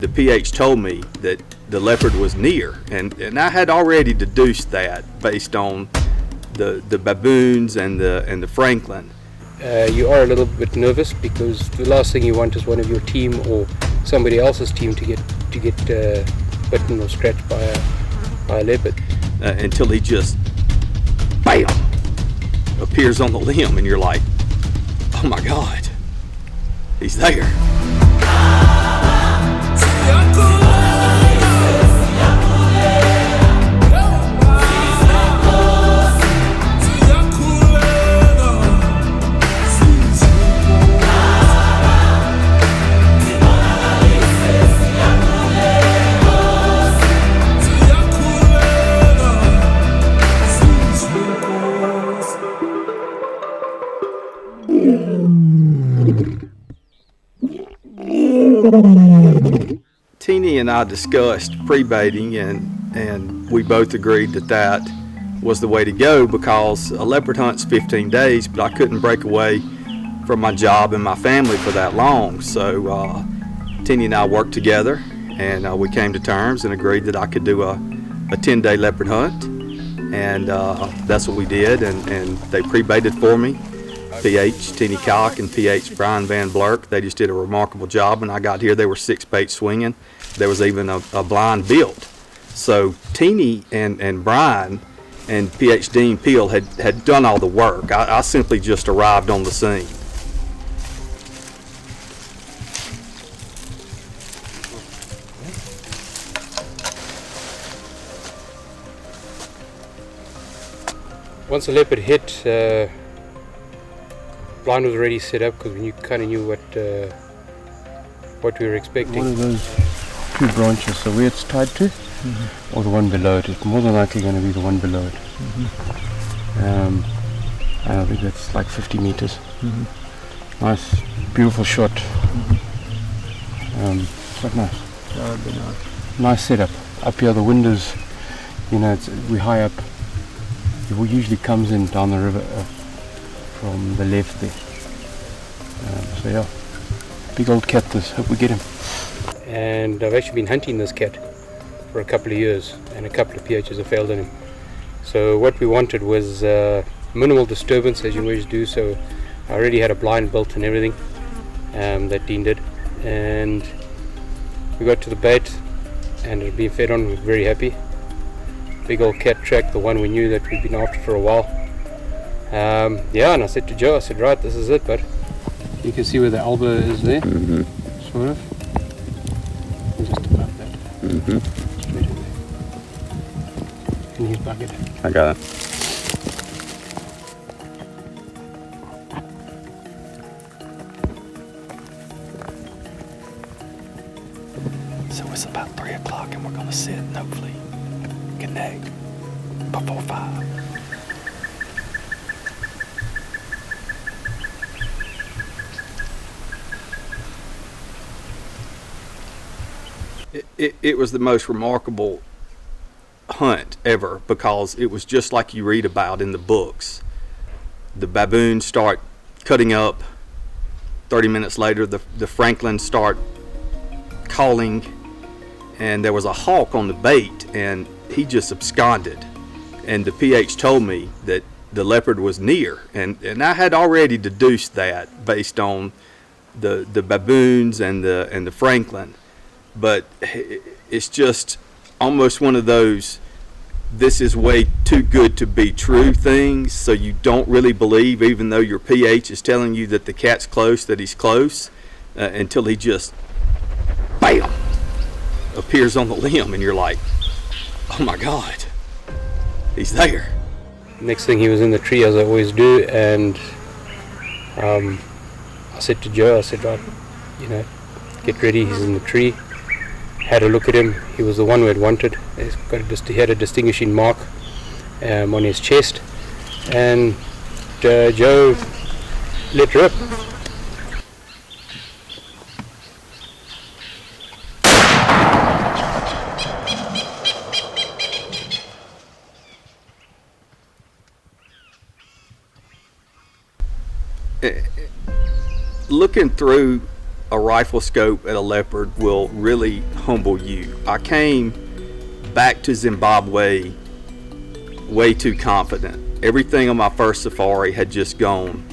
The PH told me that the leopard was near, and I had already deduced that based on the baboons and the Franklin. You are a little bit nervous because the last thing you want is one of your team or somebody else's team to get bitten or scratched by a leopard. Until he just, bam, appears on the limb, and you're like, oh my God, he's there. Tinie and I discussed pre-baiting, and we both agreed that was the way to go, because a leopard hunt's 15 days, but I couldn't break away from my job and my family for that long. So Tinie and I worked together, and we came to terms and agreed that I could do a 10-day leopard hunt, and that's what we did, and they pre-baited for me. PH, Tinie Cock, and PH, Brian Van Blurk, they just did a remarkable job. When I got here, there were 6 baits swinging. There was even a blind built. So Tinie and Brian and PH Dean Peel had done all the work. I simply just arrived on the scene. Once the leopard hit, blind was already set up because we kind of knew what we were expecting. One of those 2 branches, so where it's tied to, or the one below it. It's more than likely going to be the one below it. And I think that's like 50 meters. Nice, beautiful shot. Quite nice. That would be nice. Nice setup. Up here, the windows, we're high up. He usually comes in down the river from the left there. So yeah, big old cat this, hope we get him. And I've actually been hunting this cat for a couple of years, and a couple of PHs have failed on him. So what we wanted was minimal disturbance, as you always do. So I already had a blind built and everything that Dean did, and we got to the bait and it had been fed on. We were very happy. Big old cat track, the one we knew that we'd been after for a while. And I said to Joe, right, this is it, but you can see where the elbow is there, sort of. And just above that. Straight in there. And his bucket. I got it. So it's about 3 o'clock, and we're going to sit and hopefully connect before 5. It was the most remarkable hunt ever, because it was just like you read about in the books. The baboons start cutting up. 30 minutes later, the Franklins start calling, and there was a hawk on the bait, and he just absconded. And the PH told me that the leopard was near, and I had already deduced that based on the baboons and the Franklin. But it's just almost one of those, this is way too good to be true things, so you don't really believe, even though your PH is telling you that the cat's close, that he's close, until he just, bam, appears on the limb, and you're like, oh my God, he's there. Next thing, he was in the tree, as I always do, and I said to Joe, right, get ready, he's in the tree. Had a look at him. He was the one we had wanted. He had a distinguishing mark on his chest, and Joe let rip. Looking through a rifle scope at a leopard will really humble you. I came back to Zimbabwe way too confident. Everything on my first safari had just gone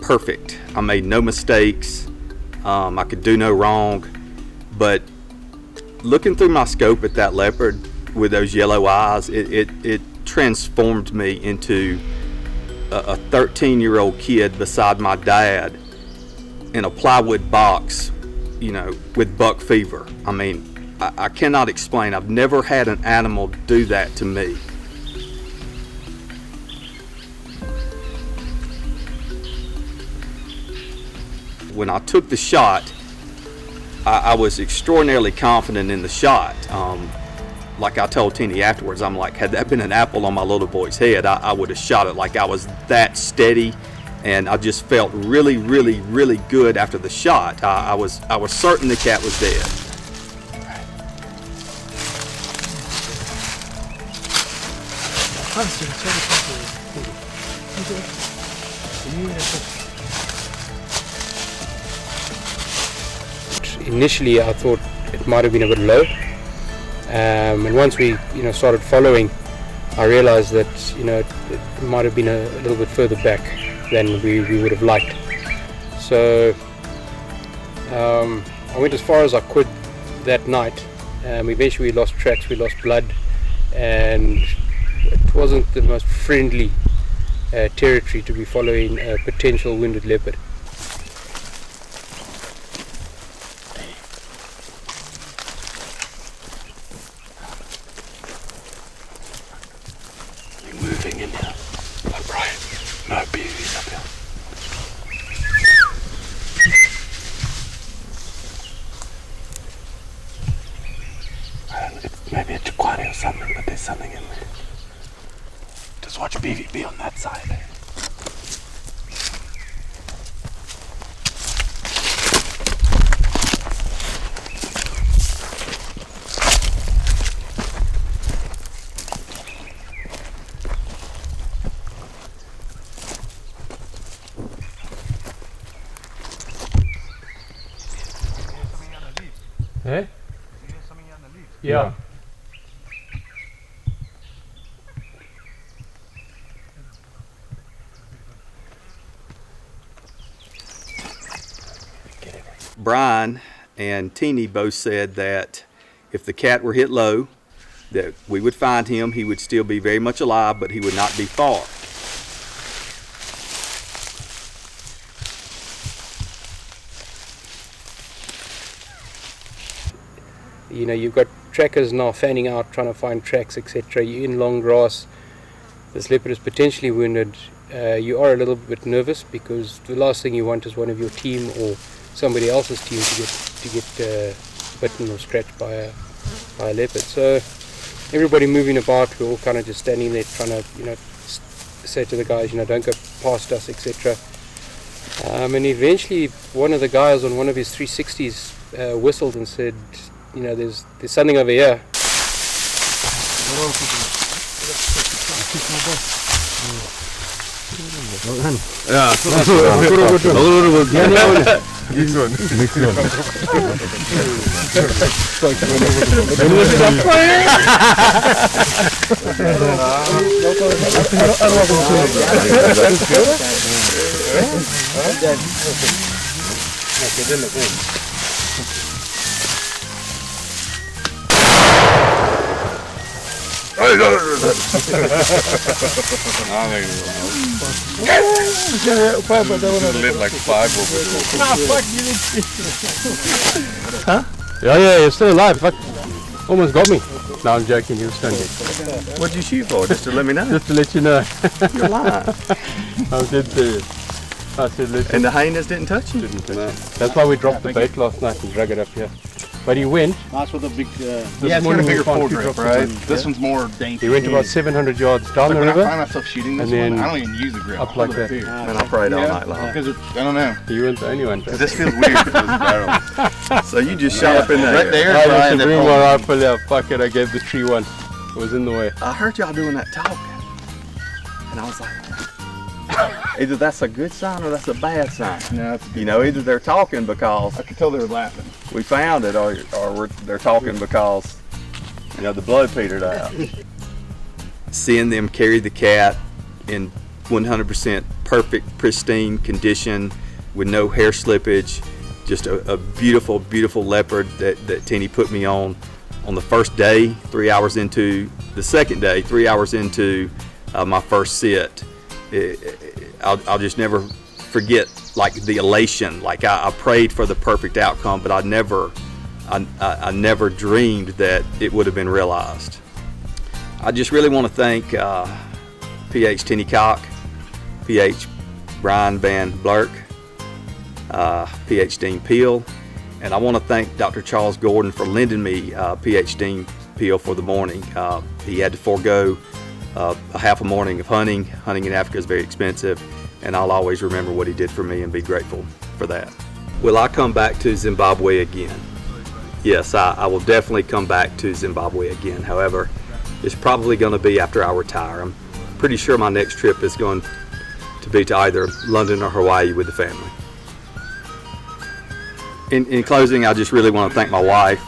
perfect. I made no mistakes. I could do no wrong. But looking through my scope at that leopard with those yellow eyes, it transformed me into a 13-year-old kid beside my dad in a plywood box, you know, with buck fever. I mean, I cannot explain. I've never had an animal do that to me. When I took the shot, I was extraordinarily confident in the shot. Like I told Tinie afterwards, I'm like, had that been an apple on my little boy's head, I would have shot it. Like, I was that steady, and I just felt really, really, really good after the shot. I was certain the cat was dead. Initially, I thought it might have been a bit low, and once we, started following, I realized that, it might have been a little bit further back than we would have liked. So I went as far as I could that night. Eventually, we lost tracks, we lost blood, and it wasn't the most friendly territory to be following a potential wounded leopard. Moving in here. Oh, Brian, no bees up here. Maybe a chiquari or something, but there's something in there. Just watch BVB on that side. Eh? Yeah. Brian and Tinie both said that if the cat were hit low, that we would find him. He would still be very much alive, but he would not be far. You've got trackers now fanning out, trying to find tracks, etc. You're in long grass. This leopard is potentially wounded. You are a little bit nervous because the last thing you want is one of your team or somebody else's team to get bitten or scratched by a leopard. So everybody moving about, we're all kind of just standing there trying to say to the guys, don't go past us, etc. And eventually one of the guys on one of his 360s whistled and said, there's something over here. Yeah. Lit like 5 over. Huh? Yeah, you're still alive. Fuck. Almost got me. No, I'm joking. He was stunned. What'd you shoot for? Just to let me know? Just to let you know. You're lying. I'm dead serious. I said, listen. And the hyenas didn't touch you? Didn't touch you. That's why we dropped the bait last night and drug it up here. But he went. That's with a big. This morning bigger we found four two drip, drops right? of This yeah. one's more dainty. He went about 700 yards down the when river. I find myself shooting this and then one, I don't even use the grip. up like that. And I prayed all night long. Because I don't know. You weren't the only one. This feels weird. Because it's barrel. So you just shot up in there. Right there, I Brian. used to bring my rifle out. Fuck it, I gave the tree one. It was in the way. I heard y'all doing that talk. And I was like... either that's a good sign or that's a bad sign. No, that's You know, either they're talking because I could tell they were laughing. we found it, or they're talking because, you know, the blood petered out. Seeing them carry the cat in 100% perfect, pristine condition with no hair slippage, just a beautiful, beautiful leopard that Tinie put me on the first day, 3 hours into the second day, 3 hours into my first sit. I'll just never forget, like, the elation. Like, I prayed for the perfect outcome, but I never dreamed that it would have been realized. I just really want to thank PH Tinie Cock, PH Brian Van Blerk, PH Dean Peel, and I want to thank Dr. Charles Gordon for lending me PH Dean Peel for the morning. He had to forego a half a morning of hunting. Hunting in Africa is very expensive, and I'll always remember what he did for me and be grateful for that. Will I come back to Zimbabwe again? Yes, I will definitely come back to Zimbabwe again. However, it's probably going to be after I retire. I'm pretty sure my next trip is going to be to either London or Hawaii with the family. In closing, I just really want to thank my wife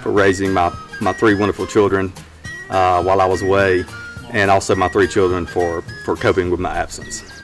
for raising my 3 wonderful children while I was away, and also my 3 children for coping with my absence.